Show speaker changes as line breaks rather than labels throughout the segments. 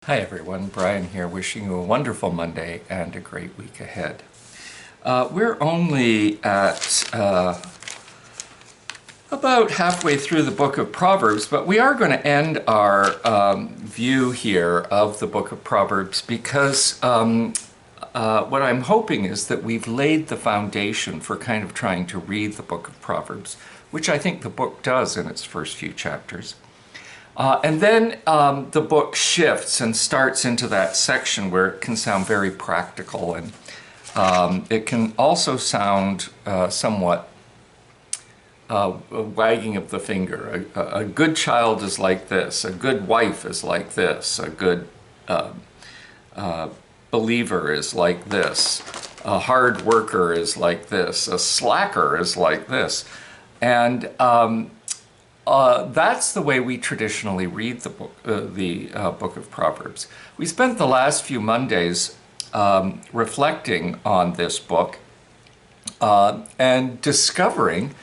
Hi everyone, Brian here, wishing you a wonderful Monday and a great week ahead. We're only at about halfway through the book of Proverbs, but we are going to end our view here of the book of Proverbs because what I'm hoping is that we've laid the foundation for kind of trying to read the book of Proverbs, which I think the book does in its first few chapters. And then the book shifts and starts into that section where it can sound very practical, and it can also sound somewhat wagging of the finger. A good child is like this, a good wife is like this, a good believer is like this, a hard worker is like this, a slacker is like this. And that's the way we traditionally read the book of Proverbs. We spent the last few Mondays reflecting on this book and discovering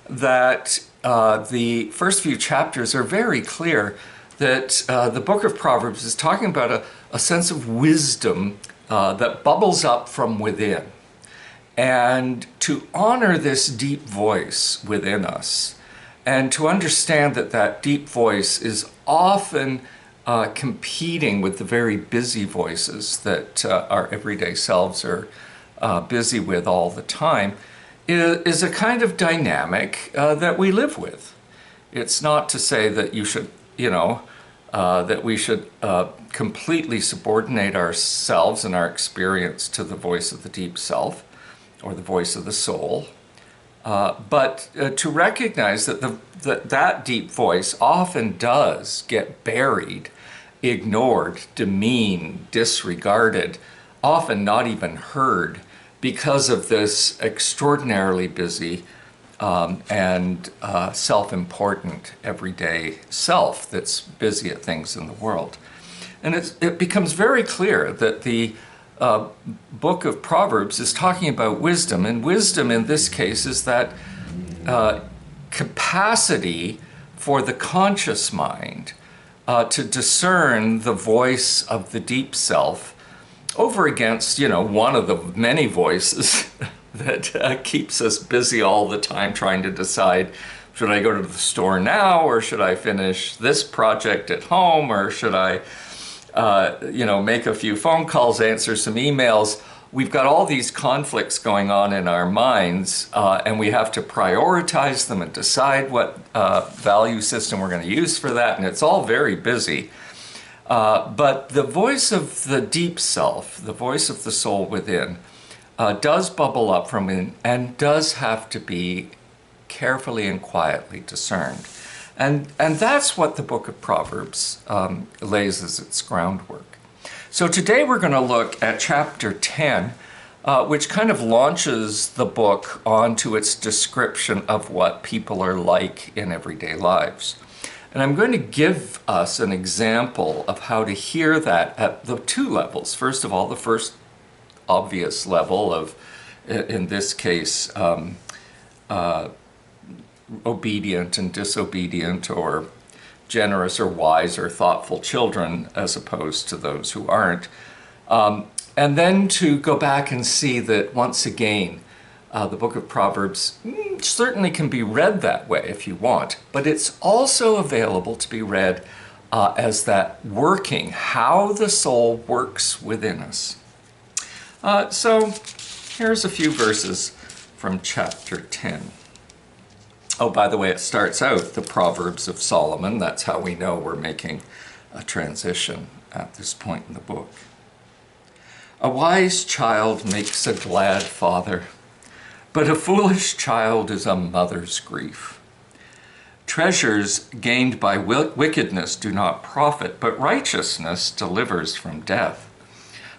that the first few chapters are very clear that the book of Proverbs is talking about a sense of wisdom that bubbles up from within. And to honor this deep voice within us, and to understand that that deep voice is often competing with the very busy voices that our everyday selves are busy with all the time, is a kind of dynamic that we live with. It's not to say that you should, that we should completely subordinate ourselves and our experience to the voice of the deep self or the voice of the soul. But to recognize that that deep voice often does get buried, ignored, demeaned, disregarded, often not even heard because of this extraordinarily busy and self-important everyday self that's busy at things in the world. And it becomes very clear that the book of Proverbs is talking about wisdom, and wisdom in this case is that capacity for the conscious mind to discern the voice of the deep self over against, one of the many voices that keeps us busy all the time trying to decide, should I go to the store now, or should I finish this project at home, or should I make a few phone calls, answer some emails. We've got all these conflicts going on in our minds, and we have to prioritize them and decide what value system we're going to use for that, and it's all very busy. But the voice of the deep self, the voice of the soul within, does bubble up from within and does have to be carefully and quietly discerned. And that's what the book of Proverbs lays as its groundwork. So today we're going to look at chapter 10, which kind of launches the book onto its description of what people are like in everyday lives. And I'm going to give us an example of how to hear that at the two levels. First of all, the first obvious level of, in this case, obedient and disobedient, or generous or wise or thoughtful children, as opposed to those who aren't. And then to go back and see that once again, the book of Proverbs certainly can be read that way if you want, but it's also available to be read as that working, how the soul works within us. So here's a few verses from chapter 10. Oh, by the way, it starts out the Proverbs of Solomon. That's how we know we're making a transition at this point in the book. A wise child makes a glad father, but a foolish child is a mother's grief. Treasures gained by wickedness do not profit, but righteousness delivers from death.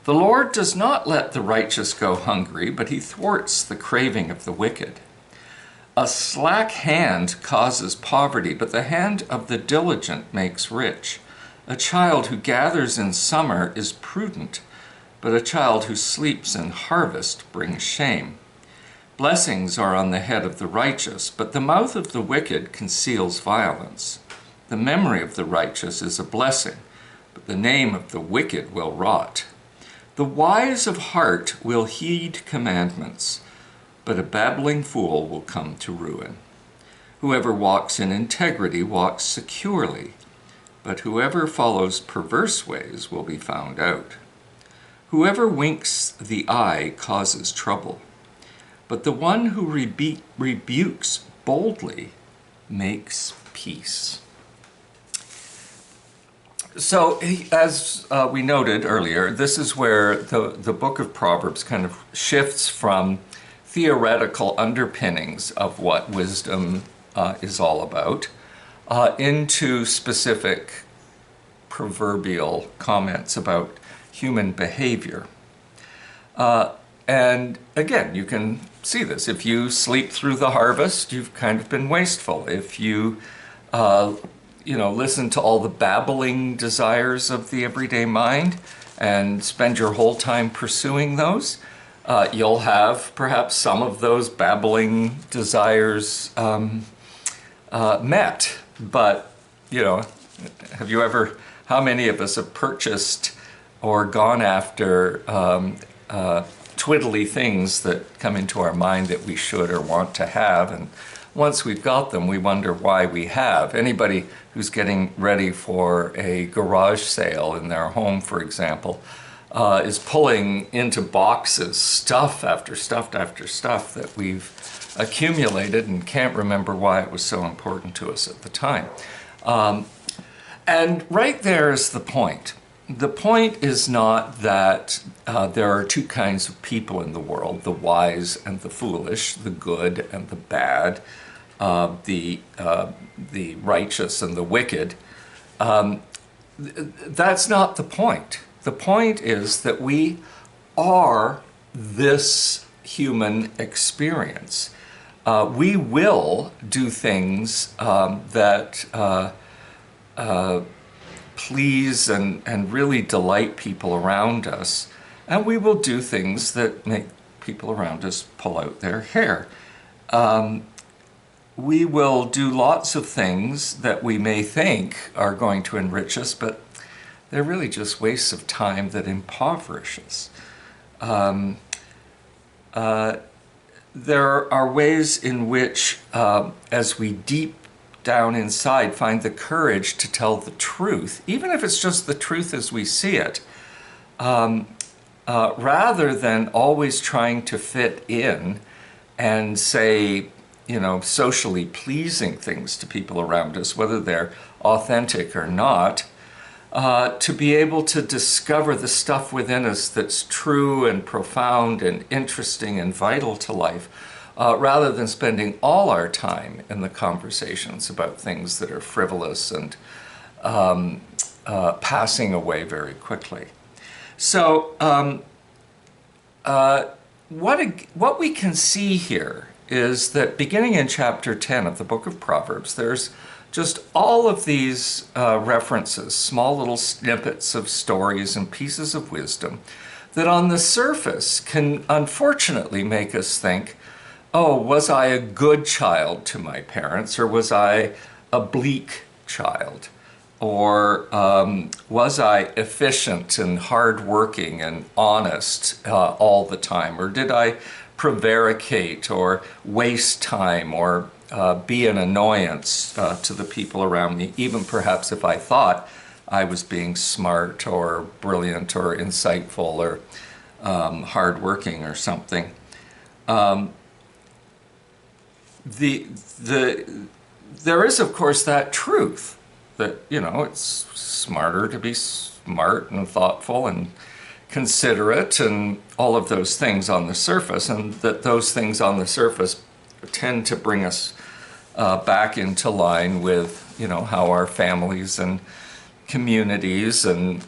The Lord does not let the righteous go hungry, but he thwarts the craving of the wicked. A slack hand causes poverty, but the hand of the diligent makes rich. A child who gathers in summer is prudent, but a child who sleeps in harvest brings shame. Blessings are on the head of the righteous, but the mouth of the wicked conceals violence. The memory of the righteous is a blessing, but the name of the wicked will rot. The wise of heart will heed commandments, but a babbling fool will come to ruin. Whoever walks in integrity walks securely, but whoever follows perverse ways will be found out. Whoever winks the eye causes trouble, but the one who rebukes boldly makes peace. So, as we noted earlier, this is where the book of Proverbs kind of shifts from theoretical underpinnings of what wisdom is all about into specific proverbial comments about human behavior. And again, you can see this. If you sleep through the harvest, you've kind of been wasteful. If you listen to all the babbling desires of the everyday mind and spend your whole time pursuing those, you'll have perhaps some of those babbling desires met. But, how many of us have purchased or gone after twiddly things that come into our mind that we should or want to have, and once we've got them, we wonder why we have. Anybody who's getting ready for a garage sale in their home, for example, is pulling into boxes stuff after stuff after stuff that we've accumulated and can't remember why it was so important to us at the time. And right there is the point. The point is not that there are two kinds of people in the world, the wise and the foolish, the good and the bad, the righteous and the wicked. That's not the point. The point is that we are this human experience. We will do things that please and really delight people around us, and we will do things that make people around us pull out their hair. We will do lots of things that we may think are going to enrich us, but they're really just wastes of time that impoverish us. There are ways in which, as we deep down inside find the courage to tell the truth, even if it's just the truth as we see it, rather than always trying to fit in and say, socially pleasing things to people around us, whether they're authentic or not, to be able to discover the stuff within us that's true and profound and interesting and vital to life, rather than spending all our time in the conversations about things that are frivolous and passing away very quickly. So what we can see here is that beginning in chapter 10 of the book of Proverbs, there's just all of these references, small little snippets of stories and pieces of wisdom that on the surface can unfortunately make us think, oh, was I a good child to my parents, or was I a bleak child? Or was I efficient and hardworking and honest all the time? Or did I prevaricate or waste time or be an annoyance to the people around me, even perhaps if I thought I was being smart or brilliant or insightful or hardworking or something? There is, of course, that truth that, it's smarter to be smart and thoughtful and considerate and all of those things on the surface, and that those things on the surface tend to bring us back into line with, how our families and communities and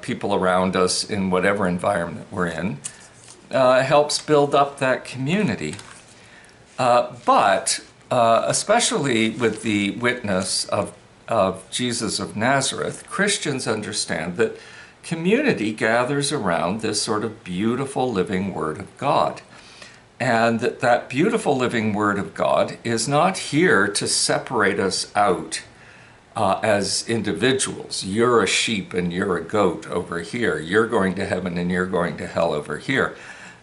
people around us in whatever environment we're in helps build up that community. But especially with the witness of Jesus of Nazareth, Christians understand that community gathers around this sort of beautiful living Word of God. And that beautiful living Word of God is not here to separate us out as individuals. You're a sheep and you're a goat over here. You're going to heaven and you're going to hell over here.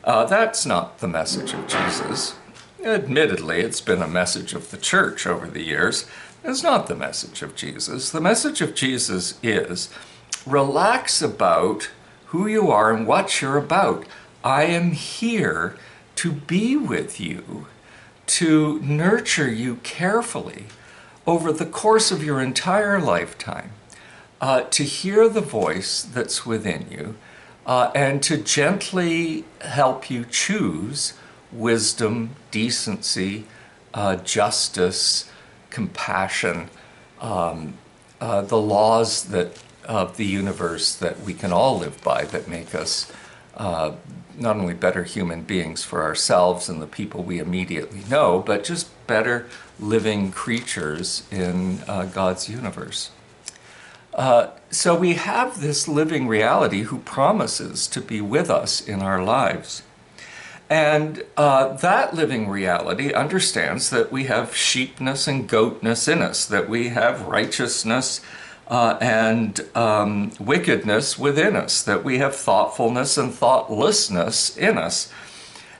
That's not the message of Jesus. Admittedly, it's been a message of the church over the years. It's not the message of Jesus. The message of Jesus is, relax about who you are and what you're about. I am here to be with you, to nurture you carefully over the course of your entire lifetime, to hear the voice that's within you, and to gently help you choose wisdom, decency, justice, compassion, the laws that of the universe that we can all live by, that make us not only better human beings for ourselves and the people we immediately know, but just better living creatures in God's universe. So we have this living reality who promises to be with us in our lives. And that living reality understands that we have sheepness and goatness in us, that we have righteousness and wickedness within us, that we have thoughtfulness and thoughtlessness in us.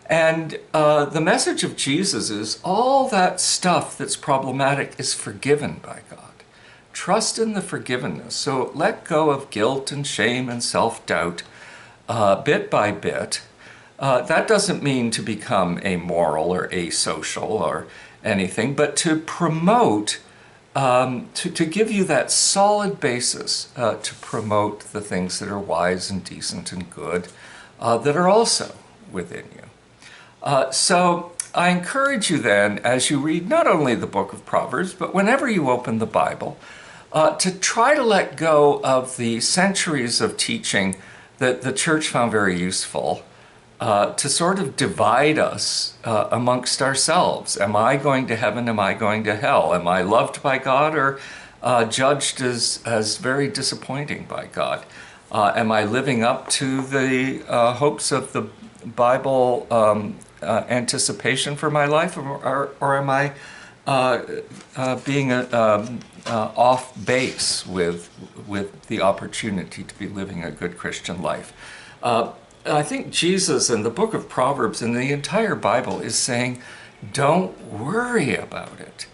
And the message of Jesus is all that stuff that's problematic is forgiven by God. Trust in the forgiveness. So let go of guilt and shame and self-doubt bit by bit. That doesn't mean to become amoral or asocial or anything, but to promote, to give you that solid basis to promote the things that are wise and decent and good that are also within you. So I encourage you then, as you read not only the book of Proverbs, but whenever you open the Bible, to try to let go of the centuries of teaching that the church found very useful, to sort of divide us amongst ourselves. Am I going to heaven? Am I going to hell? Am I loved by God or judged as very disappointing by God? Am I living up to the hopes of the Bible anticipation for my life, or am I being off base with the opportunity to be living a good Christian life? I think Jesus in the book of Proverbs and the entire Bible is saying, don't worry about it.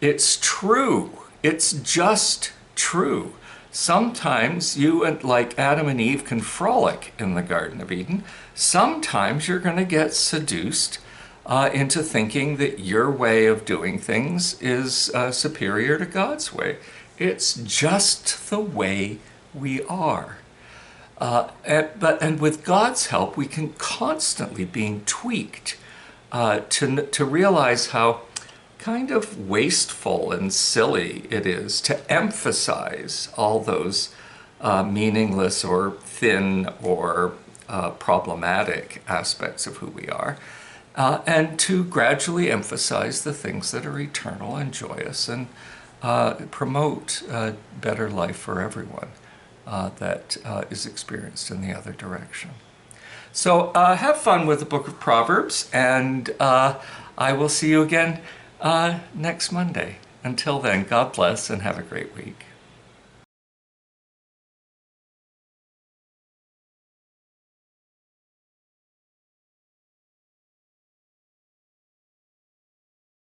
It's true. It's just true. Sometimes you, like Adam and Eve, can frolic in the Garden of Eden. Sometimes you're going to get seduced into thinking that your way of doing things is superior to God's way. It's just the way we are. And with God's help, we can constantly being tweaked to realize how kind of wasteful and silly it is to emphasize all those meaningless or thin or problematic aspects of who we are, and to gradually emphasize the things that are eternal and joyous and promote a better life for everyone that is experienced in the other direction. So have fun with the book of Proverbs, and I will see you again next Monday. Until then, God bless and have a great week.